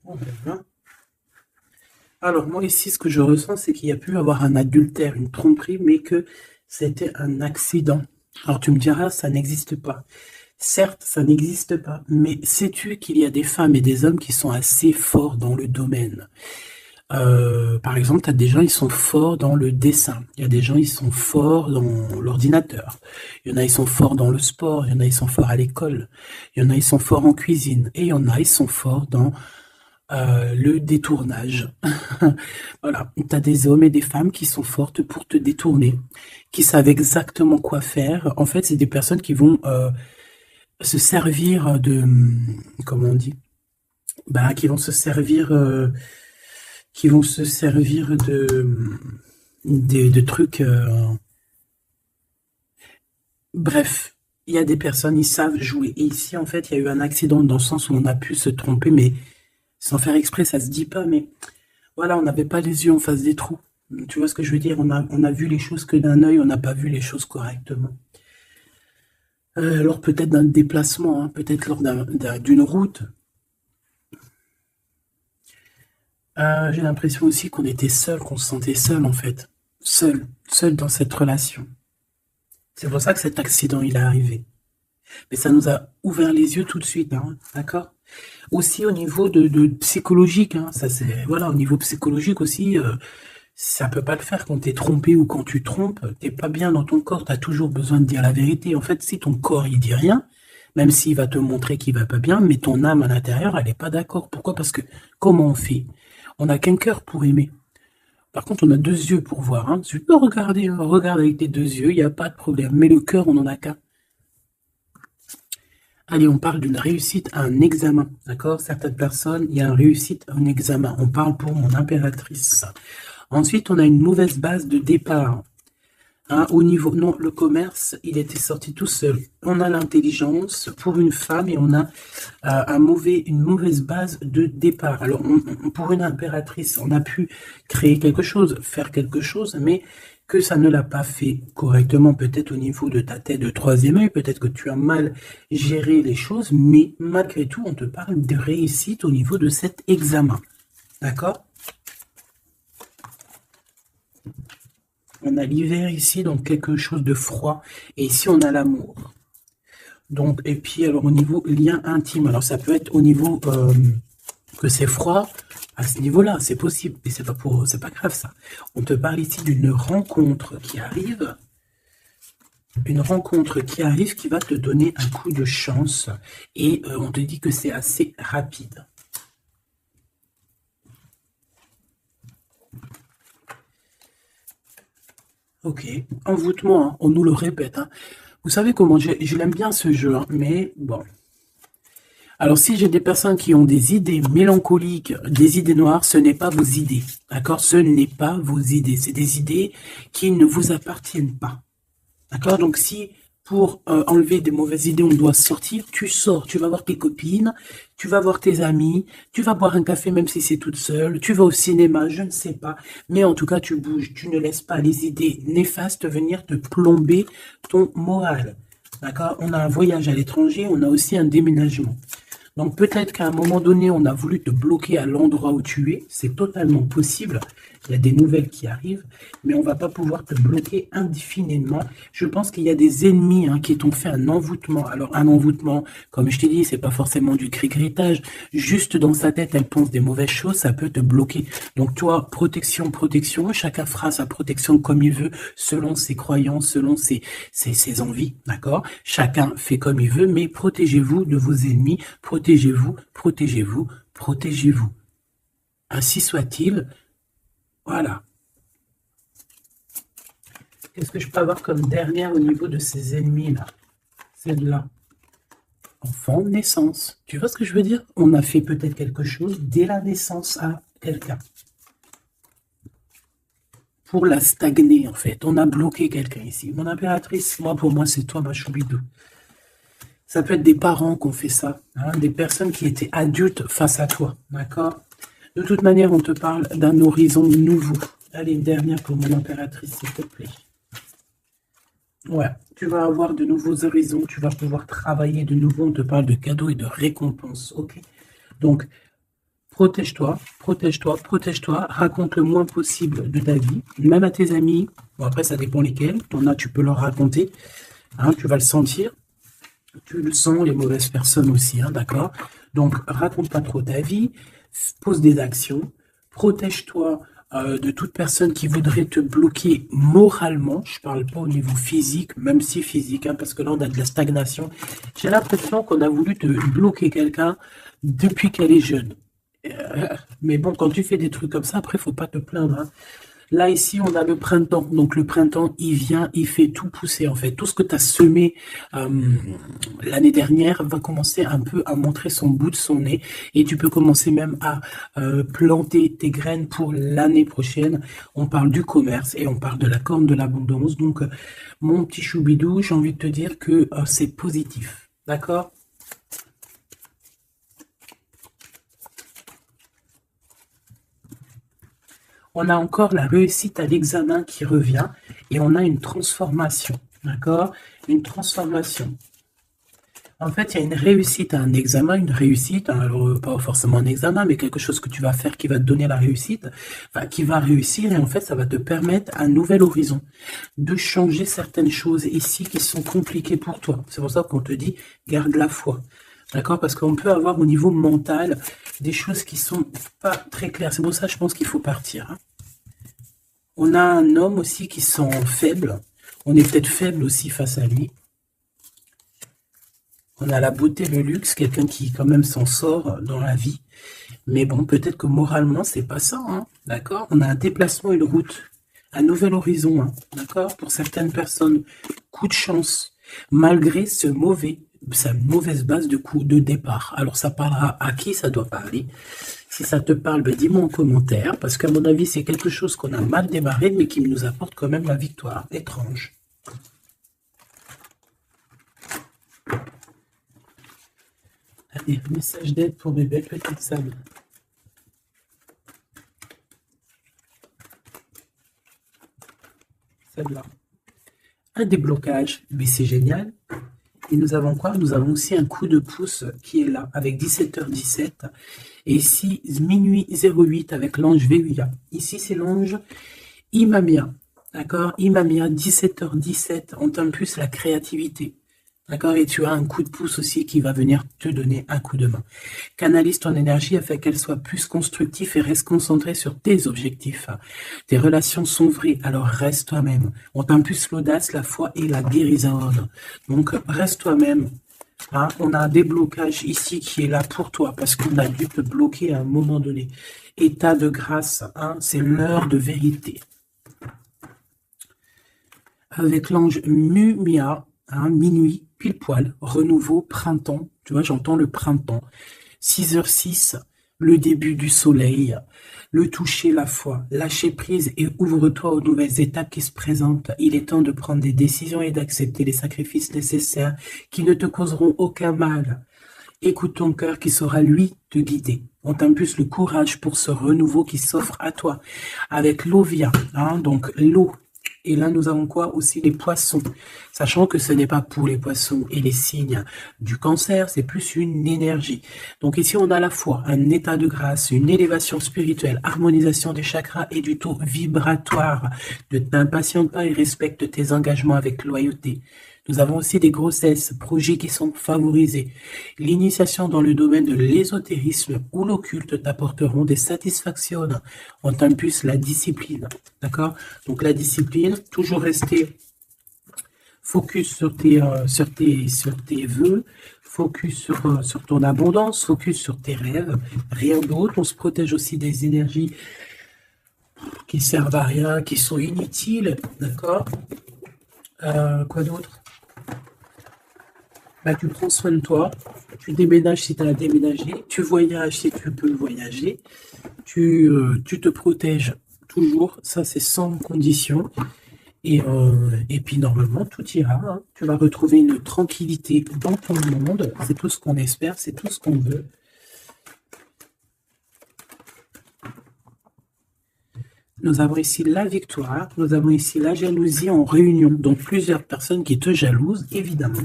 Voilà. Alors, moi ici, ce que je ressens, c'est qu'il y a pu avoir un adultère, une tromperie, mais que c'était un accident. Alors, tu me diras, ça n'existe pas. Certes, ça n'existe pas, mais sais-tu qu'il y a des femmes et des hommes qui sont assez forts dans le domaine? Par exemple, tu as des gens, ils sont forts dans le dessin. Il y a des gens, ils sont forts dans l'ordinateur. Il y en a, ils sont forts dans le sport. Il y en a, ils sont forts à l'école. Il y en a, ils sont forts en cuisine. Et il y en a, ils sont forts dans le détournage. Voilà, tu as des hommes et des femmes qui sont fortes pour te détourner, qui savent exactement quoi faire. En fait, c'est des personnes qui vont se servir de... Comment on dit? Bah, qui vont se servir... de trucs... Bref, il y a des personnes, ils savent jouer. Et ici, en fait, il y a eu un accident dans le sens où on a pu se tromper, mais sans faire exprès, ça se dit pas, mais Voilà, on n'avait pas les yeux en face des trous. Tu vois ce que je veux dire? On a vu les choses que d'un œil, on n'a pas vu les choses correctement. Alors peut-être d'un déplacement, hein, peut-être lors d'une route. J'ai l'impression aussi qu'on était seul, qu'on se sentait seul en fait. Seul, seul dans cette relation. C'est pour ça que cet accident, il est arrivé. Mais ça nous a ouvert les yeux tout de suite, hein, d'accord? Aussi au niveau de psychologique, hein, ça c'est voilà, au niveau psychologique aussi, ça peut pas le faire quand t'es trompé ou quand tu trompes, t'es pas bien dans ton corps, t'as toujours besoin de dire la vérité. En fait, si ton corps il dit rien, même s'il va te montrer qu'il va pas bien, mais ton âme à l'intérieur, elle est pas d'accord. Pourquoi? Parce que comment on fait? On n'a qu'un cœur pour aimer. Par contre, on a deux yeux pour voir. Hein. Tu peux regarder, hein, regarde avec tes deux yeux, il n'y a pas de problème. Mais le cœur, on n'en a qu'un. Allez, on parle d'une réussite à un examen, d'accord? Certaines personnes, il y a une réussite à un examen. On parle pour mon impératrice. Ensuite, on a une mauvaise base de départ. Hein, au niveau, non, le commerce, il était sorti tout seul. On a l'intelligence pour une femme et on a une mauvaise base de départ. Alors, pour une impératrice, on a pu créer quelque chose, faire quelque chose, mais que ça ne l'a pas fait correctement, peut-être au niveau de ta tête de troisième œil, peut-être que tu as mal géré les choses, mais malgré tout, on te parle de réussite au niveau de cet examen. D'accord? On a l'hiver ici, donc quelque chose de froid, et ici on a l'amour. Donc, et puis alors au niveau lien intime, alors ça peut être au niveau que c'est froid, à ce niveau-là, c'est possible, et c'est pas grave ça. On te parle ici d'une rencontre qui arrive, qui va te donner un coup de chance, et on te dit que c'est assez rapide. Ok, envoûtement, hein, on nous le répète. Hein. Vous savez comment, je l'aime bien ce jeu, hein, mais bon. Alors si j'ai des personnes qui ont des idées mélancoliques, des idées noires, ce n'est pas vos idées. D'accord? Ce n'est pas vos idées. C'est des idées qui ne vous appartiennent pas. D'accord? Donc si pour enlever des mauvaises idées, on doit sortir, tu sors, tu vas voir tes copines, tu vas voir tes amis, tu vas boire un café même si c'est toute seule, tu vas au cinéma, je ne sais pas. Mais en tout cas, tu bouges, tu ne laisses pas les idées néfastes venir te plomber ton moral. D'accord? On a un voyage à l'étranger, on a aussi un déménagement. Donc peut-être qu'à un moment donné, on a voulu te bloquer à l'endroit où tu es. C'est totalement possible. Il y a des nouvelles qui arrivent, mais on ne va pas pouvoir te bloquer indéfiniment. Je pense qu'il y a des ennemis qui t'ont fait un envoûtement. Alors un envoûtement, comme je t'ai dit, c'est pas forcément du cri-gritage. Juste dans sa tête, elle pense des mauvaises choses, ça peut te bloquer. Donc toi, protection, protection. Chacun fera sa protection comme il veut, selon ses croyances, selon ses envies, d'accord? Chacun fait comme il veut, mais protégez-vous de vos ennemis, protégez-vous, protégez-vous, protégez-vous. Ainsi soit-il. Voilà. Qu'est-ce que je peux avoir comme dernière au niveau de ces ennemis-là? Celle-là. Enfant, naissance. Tu vois ce que je veux dire? On a fait peut-être quelque chose dès la naissance à quelqu'un. Pour la stagner, en fait. On a bloqué quelqu'un ici. Mon impératrice, moi, pour moi, c'est toi, ma choubidou. Ça peut être des parents qui ont fait ça. Hein, des personnes qui étaient adultes face à toi. D'accord? De toute manière, on te parle d'un horizon nouveau. Allez, une dernière pour mon impératrice, s'il te plaît. Ouais, tu vas avoir de nouveaux horizons, tu vas pouvoir travailler de nouveau. On te parle de cadeaux et de récompenses, ok? Donc, protège-toi, protège-toi, protège-toi. Raconte le moins possible de ta vie, même à tes amis. Bon, après, ça dépend lesquels. T'en as, tu peux leur raconter. Hein, tu vas le sentir. Tu le sens, les mauvaises personnes aussi, hein, d'accord? Donc, raconte pas trop ta vie, pose des actions, protège-toi de toute personne qui voudrait te bloquer moralement. Je parle pas au niveau physique, même si physique, hein, parce que là, on a de la stagnation. J'ai l'impression qu'on a voulu te bloquer quelqu'un depuis qu'elle est jeune. Mais bon, quand tu fais des trucs comme ça, après, faut pas te plaindre. Hein. Là, ici, on a le printemps. Donc, le printemps, il vient, il fait tout pousser, en fait. Tout ce que tu as semé l'année dernière va commencer un peu à montrer son bout de son nez. Et tu peux commencer même à planter tes graines pour l'année prochaine. On parle du commerce et on parle de la corne de l'abondance. Donc, mon petit choubidou, j'ai envie de te dire que c'est positif. D'accord? On a encore la réussite à l'examen qui revient et on a une transformation, d'accord? Une transformation. En fait, il y a une réussite à un examen, une réussite, alors pas forcément un examen, mais quelque chose que tu vas faire qui va te donner la réussite, enfin, qui va réussir, et en fait, ça va te permettre un nouvel horizon, de changer certaines choses ici qui sont compliquées pour toi. C'est pour ça qu'on te dit, garde la foi. D'accord? Parce qu'on peut avoir au niveau mental des choses qui sont pas très claires. C'est pour ça, je pense qu'il faut partir. Hein. On a un homme aussi qui sent faible. On est peut-être faible aussi face à lui. On a la beauté, le luxe, quelqu'un qui quand même s'en sort dans la vie. Mais bon, peut-être que moralement, c'est pas ça. Hein, d'accord? On a un déplacement, une route, un nouvel horizon. Hein, d'accord? Pour certaines personnes, coup de chance, malgré sa mauvaise base de coup de départ. Alors, ça parlera à qui ça doit parler. Si ça te parle, ben, dis-moi en commentaire, parce qu'à mon avis, c'est quelque chose qu'on a mal démarré, mais qui nous apporte quand même la victoire. Étrange. Allez, message d'aide pour mes belles petites sables. Celle-là. Un déblocage, mais c'est génial. Et nous avons quoi? Nous avons aussi un coup de pouce qui est là, avec 17h17. Et ici, minuit 08 avec l'ange Véuya. Ici, c'est l'ange Imamia. D'accord? Imamia, 17h17. On t'impulse la créativité. D'accord? Et tu as un coup de pouce aussi qui va venir te donner un coup de main. Canalise ton énergie afin qu'elle soit plus constructive et reste concentrée sur tes objectifs. Tes relations sont vraies, alors reste toi-même. On t'impulse l'audace, la foi et la guérison. Donc, reste toi-même. Hein? On a un déblocage ici qui est là pour toi parce qu'on a dû te bloquer à un moment donné. État de grâce, hein? C'est l'heure de vérité. Avec l'ange Mumia, hein, minuit, pile poil, renouveau, printemps, tu vois, j'entends le printemps, 6h06, le début du soleil, le toucher, la foi, lâcher prise et ouvre-toi aux nouvelles étapes qui se présentent. Il est temps de prendre des décisions et d'accepter les sacrifices nécessaires qui ne te causeront aucun mal. Écoute ton cœur qui saura, lui, te guider. On t'impulse le courage pour ce renouveau qui s'offre à toi. Avec l'Ovia, hein, donc l'eau. Et là, nous avons quoi? Aussi les poissons. Sachant que ce n'est pas pour les poissons et les signes du cancer, c'est plus une énergie. Donc ici, on a à la fois un état de grâce, une élévation spirituelle, harmonisation des chakras et du taux vibratoire. Ne t'impatiente pas et respecte tes engagements avec loyauté. Nous avons aussi des grossesses, projets qui sont favorisés. L'initiation dans le domaine de l'ésotérisme ou l'occulte t'apporteront des satisfactions. On t'impulse la discipline, d'accord? Donc la discipline, toujours rester focus sur tes vœux, focus sur ton abondance, focus sur tes rêves, rien d'autre. On se protège aussi des énergies qui servent à rien, qui sont inutiles, d'accord? Quoi d'autre? Bah, tu prends soin de toi, tu déménages si tu as à déménager, tu voyages si tu peux voyager, tu te protèges toujours, ça c'est sans condition, et puis normalement tout ira, hein. Tu vas retrouver une tranquillité dans ton monde, c'est tout ce qu'on espère, c'est tout ce qu'on veut. Nous avons ici la victoire, nous avons ici la jalousie en réunion, donc plusieurs personnes qui te jalousent, évidemment.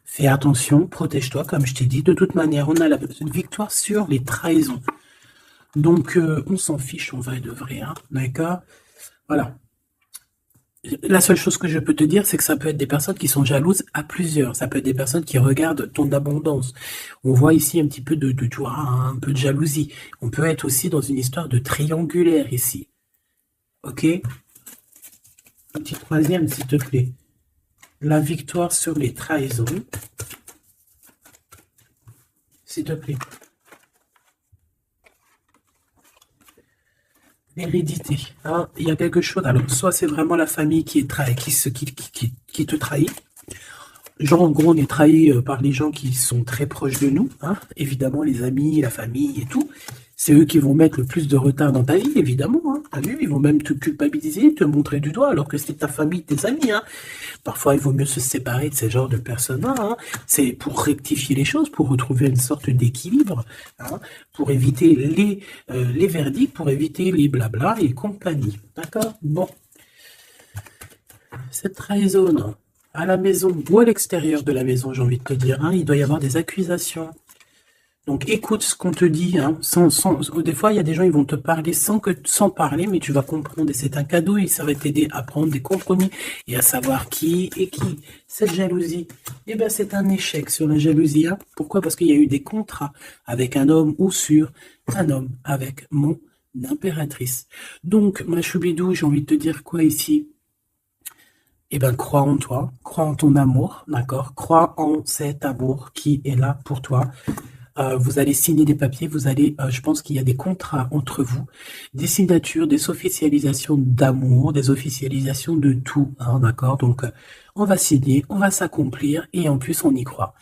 Fais attention, protège-toi, comme je t'ai dit. De toute manière, on a la victoire sur les trahisons. Donc, on s'en fiche, on va et de vrai, hein, d'accord? Voilà. La seule chose que je peux te dire, c'est que ça peut être des personnes qui sont jalouses à plusieurs. Ça peut être des personnes qui regardent ton abondance. On voit ici un petit peu tu vois, un peu de jalousie. On peut être aussi dans une histoire de triangulaire ici. Ok? Un petit troisième, s'il te plaît. La victoire sur les trahisons. S'il te plaît. L'hérédité. Hein, il y a quelque chose. Alors, soit c'est vraiment la famille qui est qui te trahit. Genre, en gros, on est trahi par les gens qui sont très proches de nous. Hein, évidemment, les amis, la famille et tout. C'est eux qui vont mettre le plus de retard dans ta vie, évidemment. Hein. Ah oui, ils vont même te culpabiliser, te montrer du doigt, alors que c'est ta famille, tes amis, hein. Parfois, il vaut mieux se séparer de ces genres de personnes-là, hein. C'est pour rectifier les choses, pour retrouver une sorte d'équilibre, hein, pour éviter les verdicts, pour éviter les blabla et compagnie. D'accord? Bon. Cette trahison, à la maison ou à l'extérieur de la maison, j'ai envie de te dire, hein, il doit y avoir des accusations. Donc écoute ce qu'on te dit, hein, des fois il y a des gens, ils vont te parler sans parler, mais tu vas comprendre, et c'est un cadeau, et ça va t'aider à prendre des compromis, et à savoir qui est qui. Cette jalousie, eh ben c'est un échec sur la jalousie, hein. Pourquoi? Parce qu'il y a eu des contrats avec un homme ou sur un homme avec mon impératrice. Donc, ma choubidou, j'ai envie de te dire quoi ici? Eh ben, crois en toi, crois en ton amour, d'accord? Crois en cet amour qui est là pour toi. Vous allez signer des papiers, je pense qu'il y a des contrats entre vous, des signatures, des officialisations d'amour, des officialisations de tout, hein, d'accord? Donc, on va signer, on va s'accomplir et en plus, on y croit.